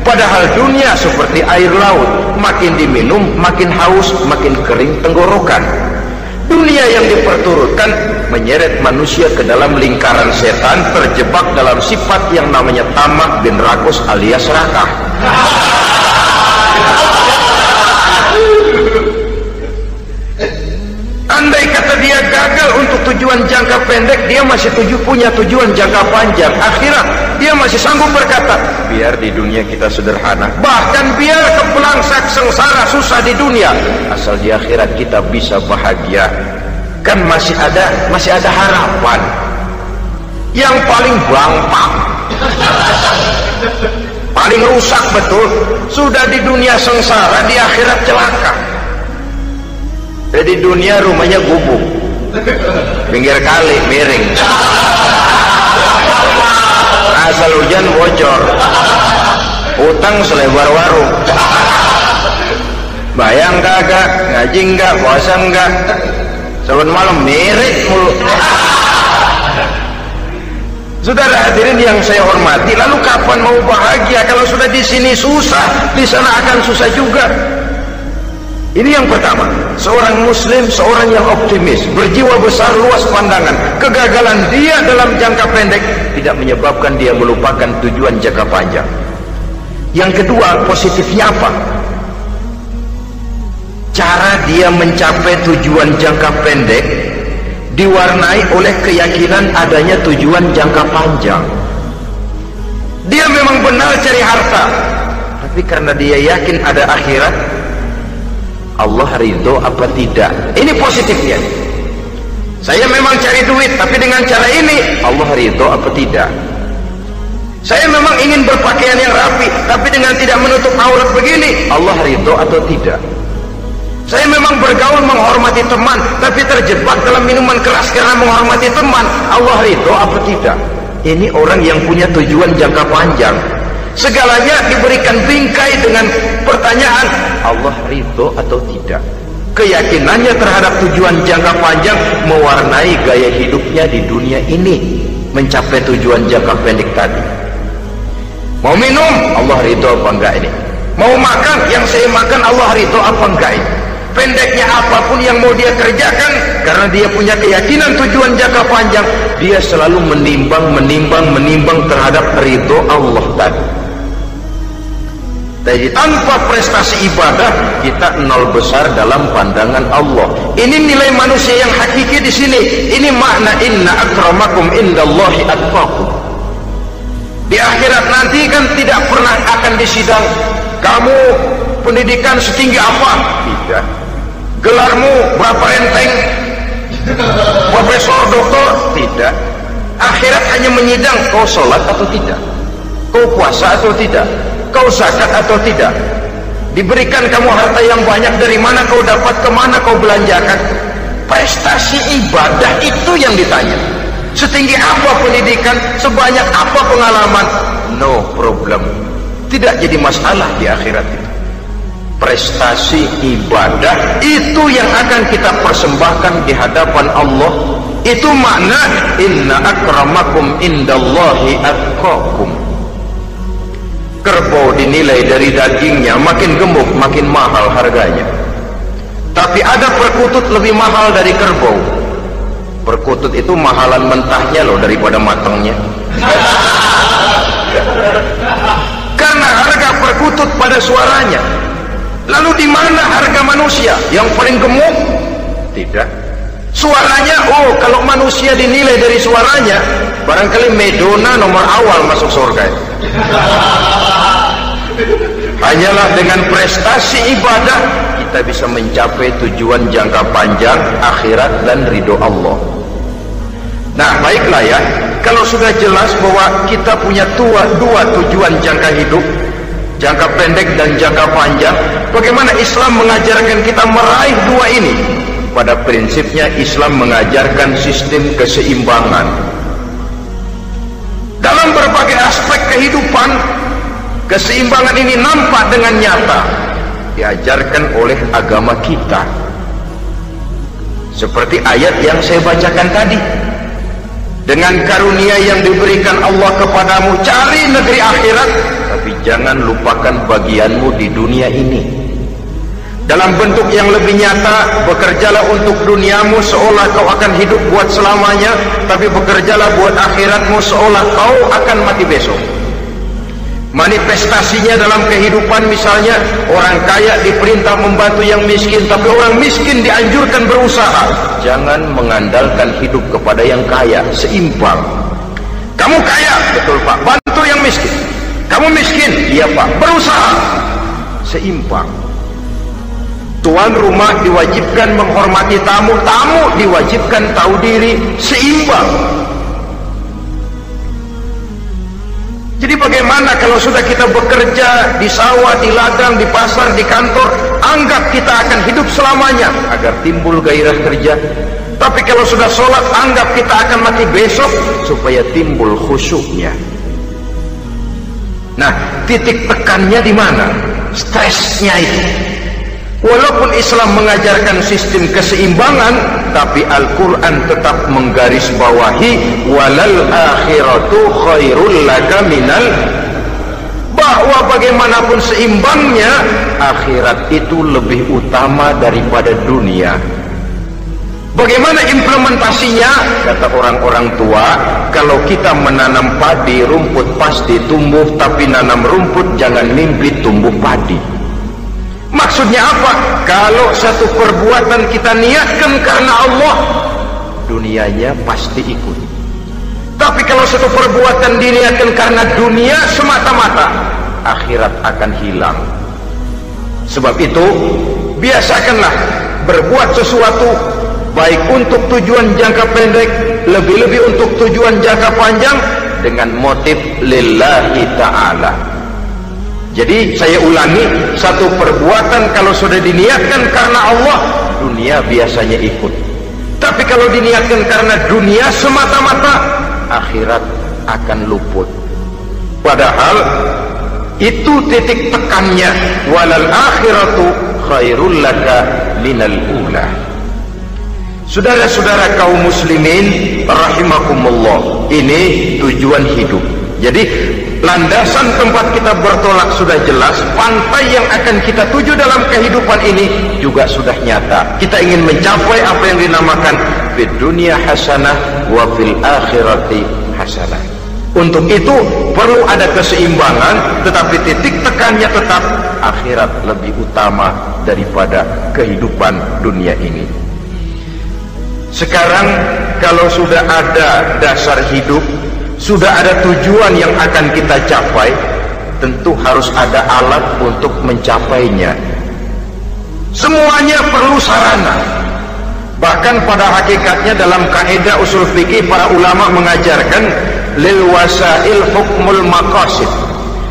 Padahal dunia seperti air laut, makin diminum makin haus, makin kering tenggorokan. Dunia yang diperturutkan menyeret manusia ke dalam lingkaran setan, terjebak dalam sifat yang namanya tamak bin rakus alias serakah. Andai kata dia gagal untuk tujuan jangka pendek, dia masih punya tujuan jangka panjang, akhirat. Dia masih sanggup berkata, biar di dunia kita sederhana, bahkan biar kepelangsak sengsara susah di dunia, asal di akhirat kita bisa bahagia. Kan masih ada harapan. Yang paling bangpak, paling rusak betul, sudah di dunia sengsara, di akhirat celaka. Jadi dunia rumahnya gubuk, pinggir kali miring, asal hujan bocor, utang selebar warung. Bayang kagak, ngaji enggak, puasa enggak, saban malam miring mulu. Saudara hadirin yang saya hormati, lalu kapan mau bahagia kalau sudah di sini susah, di sana akan susah juga. Ini yang pertama, seorang muslim, seorang yang optimis, berjiwa besar, luas pandangan. Kegagalan dia dalam jangka pendek tidak menyebabkan dia melupakan tujuan jangka panjang. Yang kedua, positifnya apa? Cara dia mencapai tujuan jangka pendek diwarnai oleh keyakinan adanya tujuan jangka panjang. Dia memang benar cari harta, tapi karena dia yakin ada akhirat, Allah ridho apa tidak? Ini positifnya. Saya memang cari duit, tapi dengan cara ini Allah ridho apa tidak? Saya memang ingin berpakaian yang rapi, tapi dengan tidak menutup aurat begini, Allah ridho atau tidak? Saya memang bergaul menghormati teman, tapi terjebak dalam minuman keras karena menghormati teman, Allah ridho apa tidak? Ini orang yang punya tujuan jangka panjang. Segalanya diberikan bingkai dengan pertanyaan, Allah ridho atau tidak? keyakinannya terhadap tujuan jangka panjang mewarnai gaya hidupnya di dunia ini mencapai tujuan jangka pendek tadi. Mau minum, Allah ridho apa enggak ini? Mau makan, yang saya makan Allah ridho apa enggak ini? Pendeknya apapun yang mau dia kerjakan, karena dia punya keyakinan tujuan jangka panjang, dia selalu menimbang terhadap ridho Allah tadi. Jadi tanpa prestasi ibadah, kita nol besar dalam pandangan Allah. Ini nilai manusia yang hakiki di sini. Ini makna inna akramakum indallahi atqakum. Di akhirat nanti kan tidak pernah akan disidang. Kamu pendidikan setinggi apa? Tidak. Gelarmu berapa renteng? Profesor, doktor? Tidak. Akhirat hanya menyidang kau sholat atau tidak, kau puasa atau tidak, kau zakat atau tidak. Diberikan kamu harta yang banyak, dari mana kau dapat, kemana kau belanjakan. Prestasi ibadah itu yang ditanya. Setinggi apa pendidikan, sebanyak apa pengalaman, no problem, tidak jadi masalah di akhirat itu. Prestasi ibadah itu yang akan kita persembahkan di hadapan Allah. Itu makna inna akramakum indallahi atqakum. Kerbau dinilai dari dagingnya, makin gemuk makin mahal harganya. Tapi ada perkutut lebih mahal dari kerbau. Perkutut itu mahalan mentahnya loh daripada matangnya. Karena harga perkutut pada suaranya. Lalu di mana harga manusia yang paling gemuk? Tidak. Suaranya, oh kalau manusia dinilai dari suaranya, barangkali Madonna nomor awal masuk surga. Hanyalah dengan prestasi ibadah kita bisa mencapai tujuan jangka panjang akhirat dan ridho Allah. Nah baiklah ya, kalau sudah jelas bahwa kita punya dua tujuan jangka hidup, jangka pendek dan jangka panjang, bagaimana Islam mengajarkan kita meraih dua ini? Pada prinsipnya Islam mengajarkan sistem keseimbangan dalam berbagai aspek kehidupan. Keseimbangan ini nampak dengan nyata diajarkan oleh agama kita, seperti ayat yang saya bacakan tadi. Dengan karunia yang diberikan Allah kepadamu, cari negeri akhirat, tapi jangan lupakan bagianmu di dunia ini. Dalam bentuk yang lebih nyata, bekerjalah untuk duniamu seolah kau akan hidup buat selamanya, tapi bekerjalah buat akhiratmu seolah kau akan mati besok. Manifestasinya dalam kehidupan, misalnya orang kaya diperintah membantu yang miskin, tapi orang miskin dianjurkan berusaha. Jangan mengandalkan hidup kepada yang kaya, seimbang. Kamu kaya, betul Pak, bantu yang miskin. Kamu miskin, iya Pak, berusaha, seimbang. Tuan rumah diwajibkan menghormati tamu, tamu diwajibkan tahu diri, seimbang. Jadi bagaimana kalau sudah kita bekerja di sawah, di ladang, di pasar, di kantor, anggap kita akan hidup selamanya agar timbul gairah kerja. Tapi kalau sudah sholat, anggap kita akan mati besok supaya timbul khusyuknya. Nah, titik tekannya di mana? Stresnya itu. Walaupun Islam mengajarkan sistem keseimbangan, tapi Al-Quran tetap menggarisbawahi walal akhiratu khairul laka minal, bahwa bagaimanapun seimbangnya, akhirat itu lebih utama daripada dunia. Bagaimana implementasinya? Kata orang-orang tua, kalau kita menanam padi, rumput pasti tumbuh, tapi nanam rumput jangan mimpi tumbuh padi. Maksudnya apa? Kalau satu perbuatan kita niatkan karena Allah, dunianya pasti ikut. Tapi kalau satu perbuatan diniatkan karena dunia semata-mata, akhirat akan hilang. Sebab itu, biasakanlah berbuat sesuatu, baik untuk tujuan jangka pendek, lebih-lebih untuk tujuan jangka panjang, dengan motif lillahi ta'ala. Jadi saya ulangi, satu perbuatan kalau sudah diniatkan karena Allah, dunia biasanya ikut. Tapi kalau diniatkan karena dunia semata-mata, akhirat akan luput. Padahal itu titik tekannya, walal akhiratu khairul laka minal ula. Saudara-saudara kaum muslimin rahimakumullah, ini tujuan hidup. Jadi landasan tempat kita bertolak sudah jelas, pantai yang akan kita tuju dalam kehidupan ini juga sudah nyata. Kita ingin mencapai apa yang dinamakan fid dunya hasanah wa fil akhirati hasanah. Untuk itu perlu ada keseimbangan, tetapi titik tekannya tetap akhirat lebih utama daripada kehidupan dunia ini. Sekarang kalau sudah ada dasar hidup, sudah ada tujuan yang akan kita capai, tentu harus ada alat untuk mencapainya. Semuanya perlu sarana. Bahkan pada hakikatnya dalam kaidah usul fikih para ulama mengajarkan lil wasail hukmul maqasid.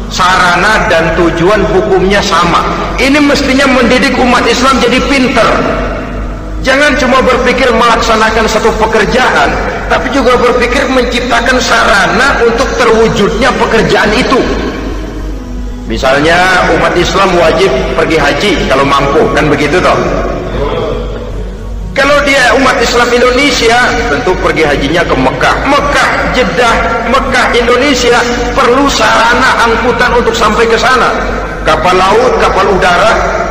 Sarana dan tujuan hukumnya sama. Ini mestinya mendidik umat Islam jadi pinter. Jangan cuma berpikir melaksanakan satu pekerjaan, tapi juga berpikir menciptakan sarana untuk terwujudnya pekerjaan itu. Misalnya umat Islam wajib pergi haji kalau mampu, kan begitu toh? Kalau dia umat Islam Indonesia, tentu pergi hajinya ke Mekah. Mekah, Jeddah, Mekah, Indonesia perlu sarana angkutan untuk sampai ke sana. Kapal laut, kapal udara.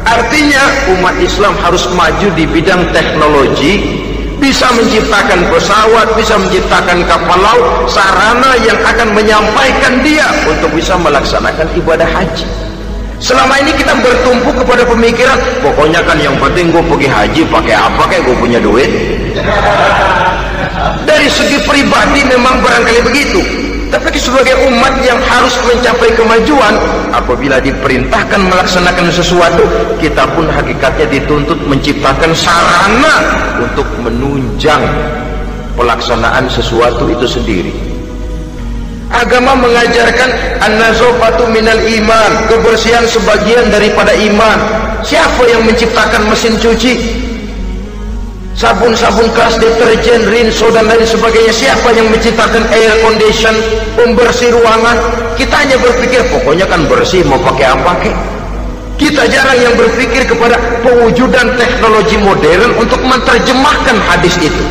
Artinya umat Islam harus maju di bidang teknologi, bisa menciptakan pesawat, bisa menciptakan kapal laut, sarana yang akan menyampaikan dia untuk bisa melaksanakan ibadah haji. Selama ini kita bertumpu kepada pemikiran, pokoknya kan yang penting gue pergi haji pakai apa, kayak gue punya duit. Dari segi pribadi memang barangkali begitu, tapi sebagai umat yang harus mencapai kemajuan, apabila diperintahkan melaksanakan sesuatu, kita pun hakikatnya dituntut menciptakan sarana untuk menunjang pelaksanaan sesuatu itu sendiri. Agama mengajarkan an-nazafatu minal iman, kebersihan sebagian daripada iman. Siapa yang menciptakan mesin cuci, sabun-sabun keras, deterjen, rinso dan lain sebagainya? Siapa yang menciptakan air condition, pembersih ruangan? Kita hanya berpikir pokoknya kan bersih, mau pakai apa kek. Kita jarang yang berpikir kepada pewujudan teknologi modern untuk menerjemahkan hadis itu.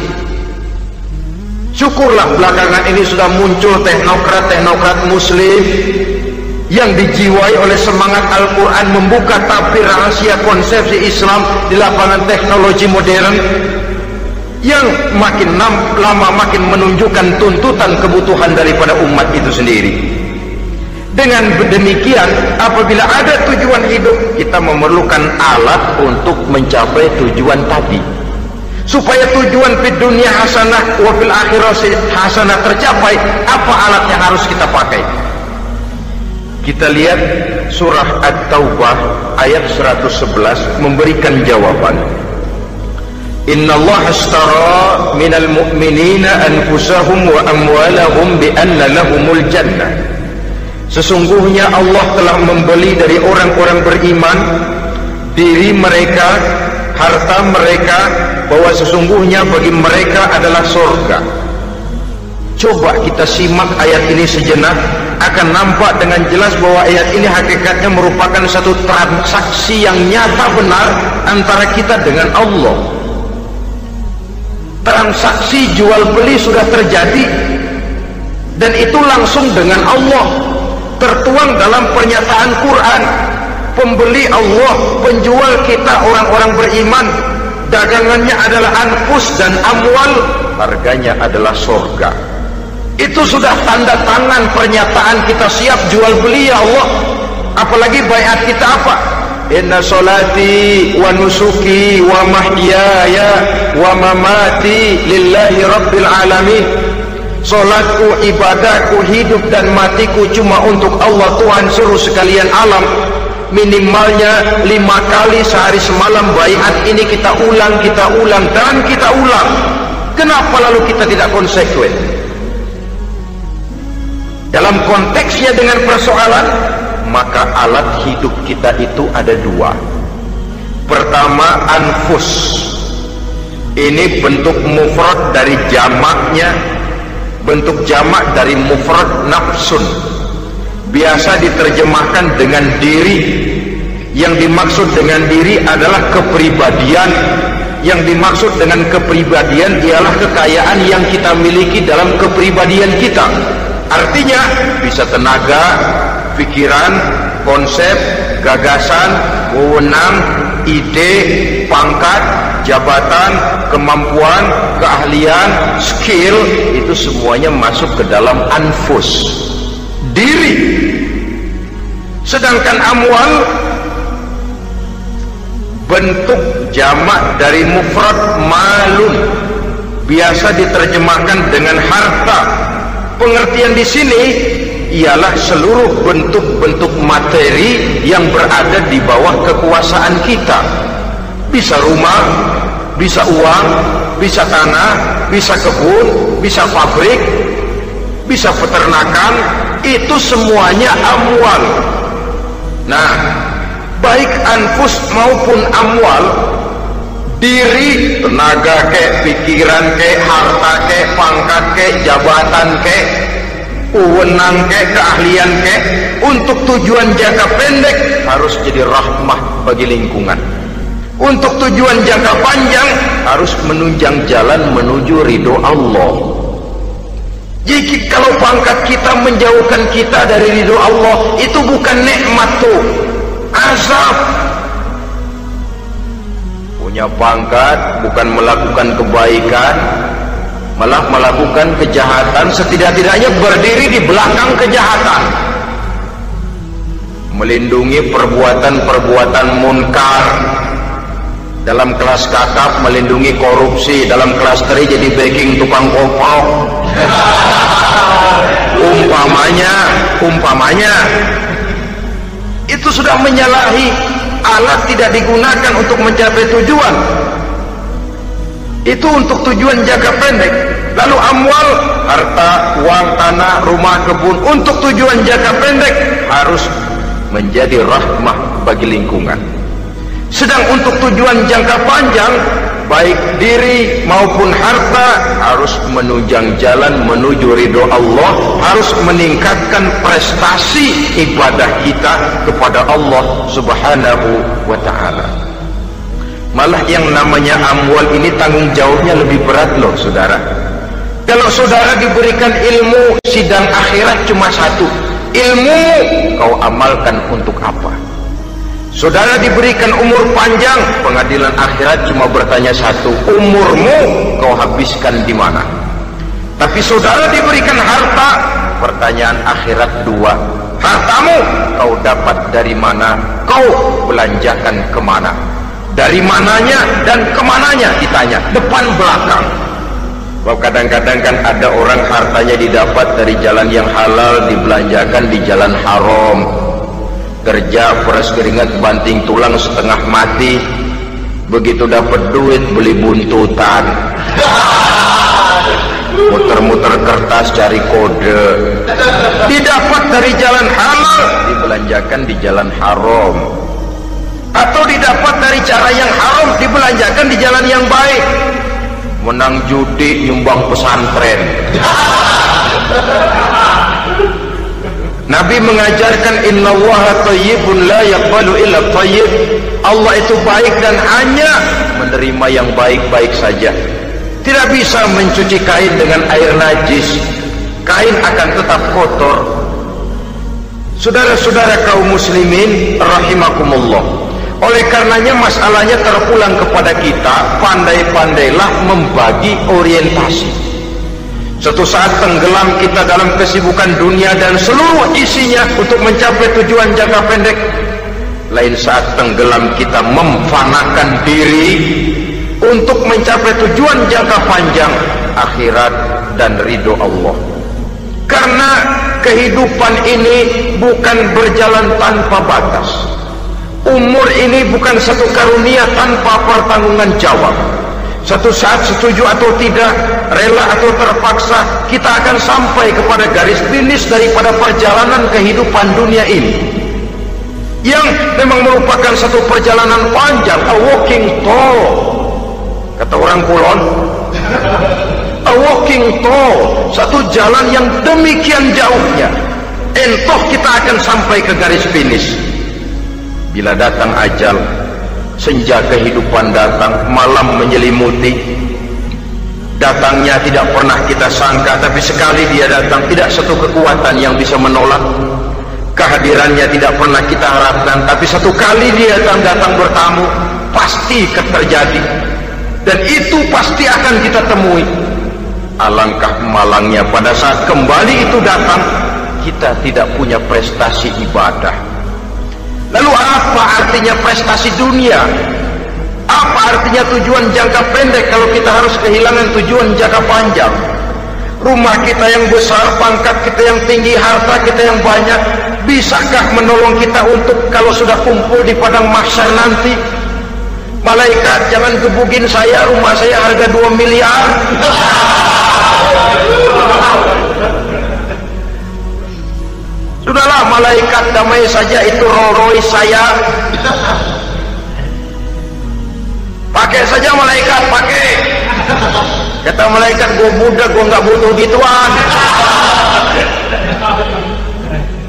Syukurlah belakangan ini sudah muncul teknokrat-teknokrat muslim yang dijiwai oleh semangat Al-Quran, membuka tabir rahasia konsepsi Islam di lapangan teknologi modern, yang makin lama makin menunjukkan tuntutan kebutuhan daripada umat itu sendiri. Dengan demikian, apabila ada tujuan hidup, kita memerlukan alat untuk mencapai tujuan tadi. Supaya tujuan fid dunya hasanah wa fil akhirati hasanah tercapai, apa alat yang harus kita pakai? Kita lihat surah At-Taubah ayat 111 memberikan jawaban. Innallaha ashtara minal mu'minina anfusahum wa amwalahum bi anna lahumul jannah. Sesungguhnya Allah telah membeli dari orang-orang beriman diri mereka, harta mereka, bahwa sesungguhnya bagi mereka adalah surga. Coba kita simak ayat ini sejenak, akan nampak dengan jelas bahwa ayat ini hakikatnya merupakan satu transaksi yang nyata benar antara kita dengan Allah. Transaksi jual beli sudah terjadi, dan itu langsung dengan Allah, tertuang dalam pernyataan Quran. Pembeli Allah, penjual kita orang-orang beriman, dagangannya adalah anfus dan amwal, harganya adalah surga. Itu sudah tanda tangan pernyataan kita siap jual beli ya Allah. Apalagi baiat kita apa? Inna solati wa nusuki wa mahyaya wa mamati lillahi rabbil alamin. Solatku, ibadahku, hidup dan matiku cuma untuk Allah Tuhan seluruh sekalian alam. Minimalnya 5 kali sehari semalam baiat ini kita ulang dan kita ulang. Kenapa lalu kita tidak konsekuen? Dalam konteksnya dengan persoalan, maka alat hidup kita itu ada 2. Pertama, anfus. Ini bentuk mufrad dari jamaknya, bentuk jamak dari mufrad nafsun. Biasa diterjemahkan dengan diri, Yang dimaksud dengan diri adalah kepribadian. Yang dimaksud dengan kepribadian ialah kekayaan yang kita miliki dalam kepribadian kita. Artinya bisa tenaga, pikiran, konsep, gagasan, wewenang, ide, pangkat, jabatan, kemampuan, keahlian, skill, itu semuanya masuk ke dalam anfus, diri. Sedangkan amwal bentuk jamak dari mufrad malun, biasa diterjemahkan dengan harta. Pengertian di sini ialah seluruh bentuk-bentuk materi yang berada di bawah kekuasaan kita. Bisa rumah, bisa uang, bisa tanah, bisa kebun, bisa pabrik, bisa peternakan, itu semuanya amwal. Nah, baik anfus maupun amwal, diri, tenaga kek, pikiran kek, harta kek, pangkat kek, jabatan kek, wewenang kek, keahlian kek, untuk tujuan jangka pendek harus jadi rahmah bagi lingkungan. Untuk tujuan jangka panjang harus menunjang jalan menuju ridho Allah. Jadi kalau pangkat kita menjauhkan kita dari ridho Allah, itu bukan nikmat tuh, azab. Punya pangkat bukan melakukan kebaikan, malah melakukan kejahatan, setidak-tidaknya berdiri di belakang kejahatan, melindungi perbuatan-perbuatan munkar. Dalam kelas kakap melindungi korupsi, dalam kelas teri jadi backing tukang kopok. umpamanya itu sudah menyalahi. Alat tidak digunakan untuk mencapai tujuan, itu untuk tujuan jangka pendek. Lalu amwal, harta, uang, tanah, rumah, kebun, untuk tujuan jangka pendek harus menjadi rahmah bagi lingkungan. Sedang untuk tujuan jangka panjang, baik diri maupun harta harus menunjang jalan menuju ridho Allah, harus meningkatkan prestasi ibadah kita kepada Allah Subhanahu wa ta'ala. Malah yang namanya amwal ini tanggung jawabnya lebih berat loh saudara. Kalau saudara diberikan ilmu, sidang akhirat cuma satu, ilmu kau amalkan untuk apa? Saudara diberikan umur panjang, pengadilan akhirat cuma bertanya satu, umurmu kau habiskan di mana? Tapi saudara diberikan harta, pertanyaan akhirat dua, hartamu kau dapat dari mana? Kau belanjakan kemana? Dari mananya dan kemananya ditanya, depan belakang. Bahwa kadang-kadang kan ada orang hartanya didapat dari jalan yang halal, dibelanjakan di jalan haram. Kerja peras keringat banting tulang setengah mati, begitu dapat duit beli buntutan, muter-muter kertas cari kode. Didapat dari jalan halal, dibelanjakan di jalan haram, atau didapat dari cara yang haram, dibelanjakan di jalan yang baik. Menang judi, nyumbang pesantren. Nabi mengajarkan innallaha thayyibun la yaqbalu illa thayyib. Allah itu baik dan hanya menerima yang baik-baik saja. Tidak bisa mencuci kain dengan air najis. Kain akan tetap kotor. Saudara-saudara kaum muslimin rahimakumullah. Oleh karenanya masalahnya terpulang kepada kita, pandai-pandailah membagi orientasi. Suatu saat tenggelam kita dalam kesibukan dunia dan seluruh isinya untuk mencapai tujuan jangka pendek. Lain saat tenggelam kita memfanakan diri untuk mencapai tujuan jangka panjang, akhirat dan ridho Allah. Karena kehidupan ini bukan berjalan tanpa batas. Umur ini bukan satu karunia tanpa pertanggungan jawab. Suatu saat setuju atau tidak, rela atau terpaksa, kita akan sampai kepada garis finish daripada perjalanan kehidupan dunia ini, yang memang merupakan satu perjalanan panjang, a walking tall, kata orang Kulon. A walking tall, satu jalan yang demikian jauhnya, entoh kita akan sampai ke garis finish. Bila datang ajal, senja kehidupan datang, malam menyelimuti. Datangnya tidak pernah kita sangka, tapi sekali dia datang, tidak satu kekuatan yang bisa menolak. Kehadirannya tidak pernah kita harapkan, tapi satu kali dia datang bertamu, pasti terjadi. Dan itu pasti akan kita temui. Alangkah malangnya pada saat kembali itu datang, kita tidak punya prestasi ibadah. Lalu apa artinya prestasi dunia? Apa artinya tujuan jangka pendek kalau kita harus kehilangan tujuan jangka panjang? Rumah kita yang besar, pangkat kita yang tinggi, harta kita yang banyak, bisakah menolong kita untuk kalau sudah kumpul di padang mahsyar nanti? Malaikat, jangan gebugin saya, rumah saya harga 2 miliar. Sudahlah malaikat, damai saja, itu Rolls Royce saya. Pakai saja malaikat, pakai. Kata malaikat, gue budak, gue nggak butuh gituan.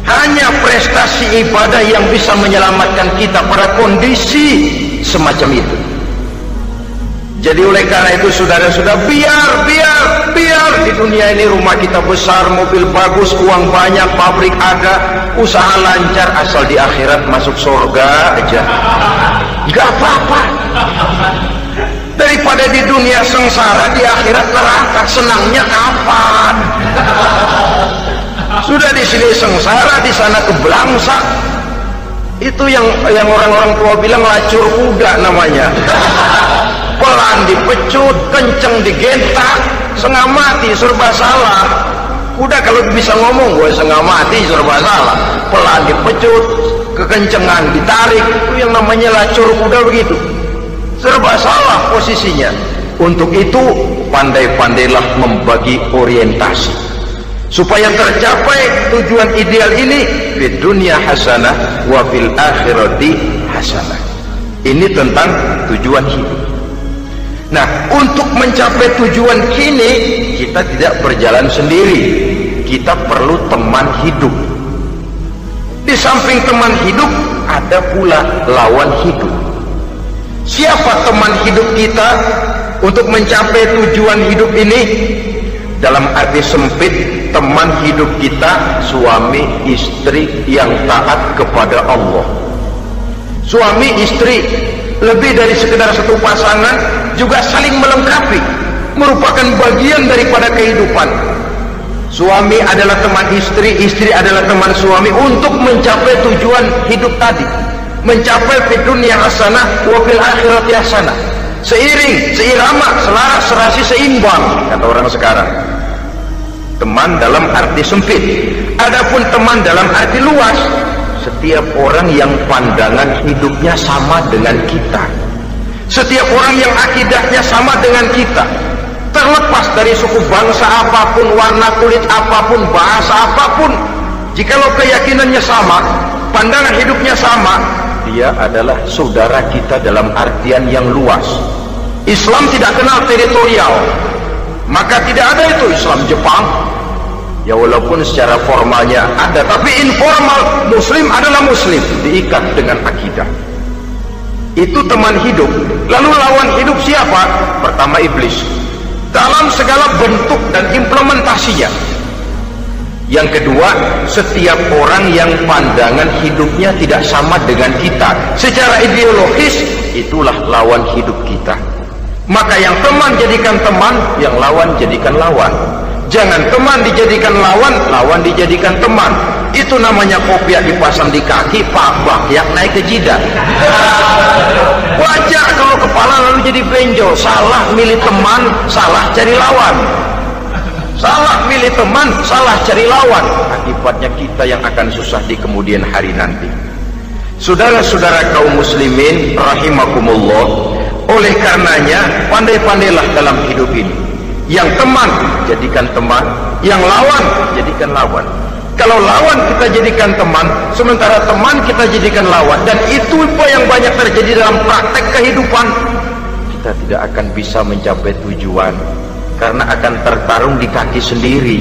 Hanya prestasi ibadah yang bisa menyelamatkan kita pada kondisi semacam itu. Jadi oleh karena itu saudara-saudara, biar di dunia ini rumah kita besar, mobil bagus, uang banyak, pabrik ada, usaha lancar, asal di akhirat masuk surga aja, gak apa-apa. Daripada di dunia sengsara, di akhirat neraka, senangnya kapan? Sudah di sini sengsara, di sana kebelangsa. Itu yang orang-orang tua bilang lacur kuda namanya. Pelan dipecut, kenceng digentak, setengah mati, serba salah. Kuda kalau bisa ngomong, gue setengah mati, serba salah. Pelan dipecut, kekencengan ditarik, itu yang namanya lacur kuda begitu. Serba salah posisinya. Untuk itu pandai-pandailah membagi orientasi supaya tercapai tujuan ideal ini. Di dunia hasanah wa fil akhirati hasanah. Ini tentang tujuan hidup. Nah, untuk mencapai tujuan ini kita tidak berjalan sendiri, kita perlu teman hidup. Di samping teman hidup ada pula lawan hidup. Siapa teman hidup kita untuk mencapai tujuan hidup ini? Dalam arti sempit, teman hidup kita suami istri yang taat kepada Allah. Suami istri lebih dari sekedar satu pasangan, juga saling melengkapi, merupakan bagian daripada kehidupan. Suami adalah teman istri, istri adalah teman suami untuk mencapai tujuan hidup tadi, mencapai fid dunya hasanah wa fil akhirati hasanah. Seiring, seirama, selaras, serasi, seimbang, kata orang sekarang. Teman dalam arti sempit. Adapun teman dalam arti luas, setiap orang yang pandangan hidupnya sama dengan kita, setiap orang yang akidahnya sama dengan kita, terlepas dari suku bangsa apapun, warna kulit apapun, bahasa apapun, jikalau keyakinannya sama, pandangan hidupnya sama, dia adalah saudara kita dalam artian yang luas. Islam tidak kenal teritorial, maka tidak ada itu Islam Jepang. Ya walaupun secara formalnya ada, tapi informal, muslim adalah muslim, diikat dengan akidah. Itu teman hidup. Lalu lawan hidup siapa? Pertama iblis, dalam segala bentuk dan implementasinya. Yang kedua, setiap orang yang pandangan hidupnya tidak sama dengan kita secara ideologis, itulah lawan hidup kita. Maka yang teman jadikan teman, yang lawan jadikan lawan. Jangan teman dijadikan lawan, lawan dijadikan teman. Itu namanya kopiah dipasang di kaki, pak yang naik ke jidat. Wajar kalau kepala lalu jadi benjol. Salah milih teman, salah cari lawan. Salah milih teman, salah cari lawan. Akibatnya kita yang akan susah di kemudian hari nanti. Saudara-saudara kaum muslimin rahimakumullah, oleh karenanya pandai-pandailah dalam hidup ini. Yang teman jadikan teman, yang lawan jadikan lawan. Kalau lawan kita jadikan teman, sementara teman kita jadikan lawan, dan itu yang banyak terjadi dalam praktek kehidupan. Kita tidak akan bisa mencapai tujuan karena akan tertarung di kaki sendiri.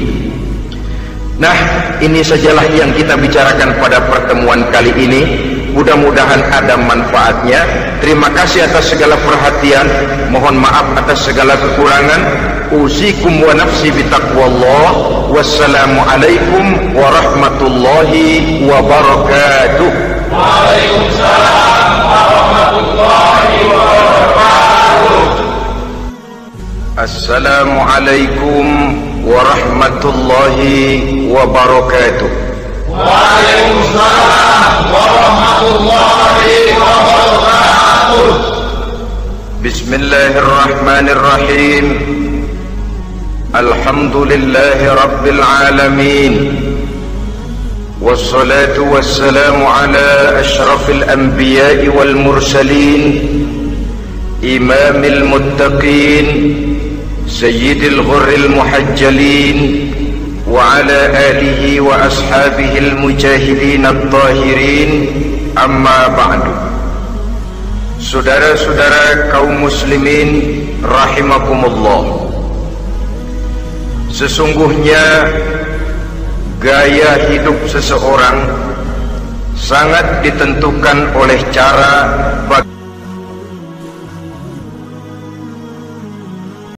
Nah, ini sajalah yang kita bicarakan pada pertemuan kali ini. Mudah-mudahan ada manfaatnya. Terima kasih atas segala perhatian. Mohon maaf atas segala kekurangan. Usikum wa nafsi bitaqwallah. Wassalamualaikum warahmatullahi wabarakatuh. Waalaikumsalam warahmatullahi wabarakatuh. Assalamualaikum warahmatullahi wabarakatuh. Waalaikumsalam warahmatullahi wabarakatuh. Bismillahirrahmanirrahim. Alhamdulillahi rabbil alamin. Wassalatu wassalamu ala ashrafil anbiya'i wal mursalin, imamil muttaqin, sayyidil ghurril muhajjalin, wa ala alihi wa ashabihil mujahidin at-tahirin. Amma ba'du. Saudara-saudara kaum muslimin rahimakumullah, sesungguhnya gaya hidup seseorang sangat ditentukan oleh cara